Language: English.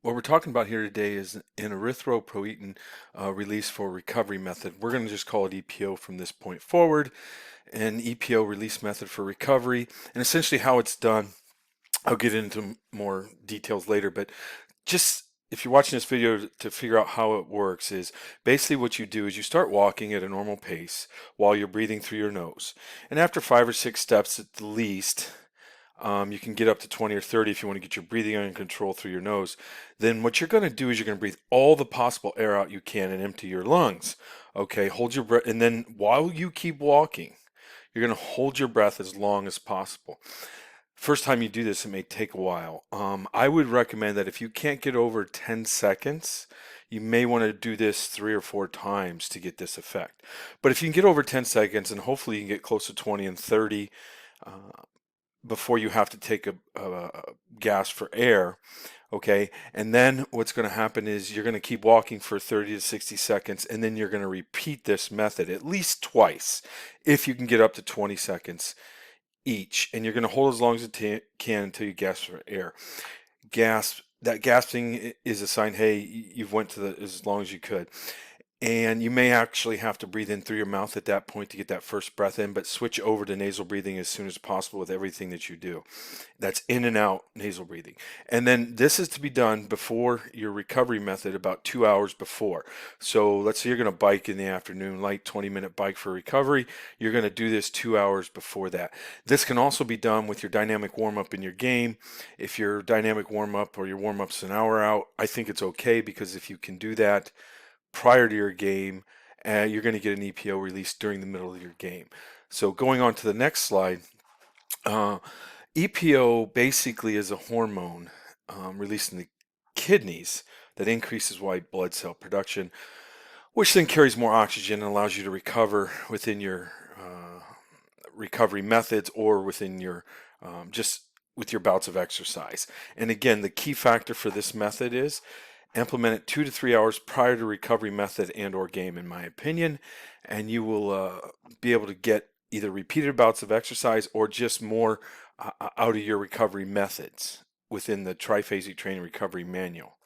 What we're talking about here today is an erythropoietin release for recovery method. We're going to just call it EPO from this point forward, an EPO release method for recovery, and essentially how it's done. I'll get into more details later, but just if you're watching this video to figure out how it works is basically what you do is you start walking at a normal pace while you're breathing through your nose. And after 5 or 6 steps at the least, you can get up to 20 or 30 if you want to get your breathing under control through your nose. Then what you're going to do is you're going to breathe all the possible air out you can and empty your lungs. Okay, hold your breath, and then while you keep walking, you're going to hold your breath as long as possible. First time you do this, it may take a while. I would recommend that if you can't get over 10 seconds, you may want to do this 3 or 4 times to get this effect. But if you can get over 10 seconds, and hopefully you can get close to 20 and 30, uh, before you have to take a gas for air, okay? And then what's going to happen is you're going to keep walking for 30 to 60 seconds, and then you're going to repeat this method at least twice if you can get up to 20 seconds each. And you're going to hold as long as you can until you gasp for air. That gasping is a sign, hey, you've went to as long as you could. And you may actually have to breathe in through your mouth at that point to get that first breath in, but switch over to nasal breathing as soon as possible with everything that you do. That's in and out nasal breathing. And then this is to be done before your recovery method, about 2 hours before. So let's say you're going to bike in the afternoon, light 20-minute bike for recovery. You're going to do this 2 hours before that. This can also be done with your dynamic warm-up in your game. If your dynamic warm-up or your warm-up's an hour out, I think it's okay, because if you can do that prior to your game, you're going to get an EPO release during the middle of your game. So going on to the next slide, EPO basically is a hormone released in the kidneys that increases white blood cell production, which then carries more oxygen and allows you to recover within your recovery methods or within your just with your bouts of exercise. And again, the key factor for this method is implement it 2 to 3 hours prior to recovery method and or game, in my opinion, and you will be able to get either repeated bouts of exercise or just more out of your recovery methods within the Triphasic Training Recovery Manual.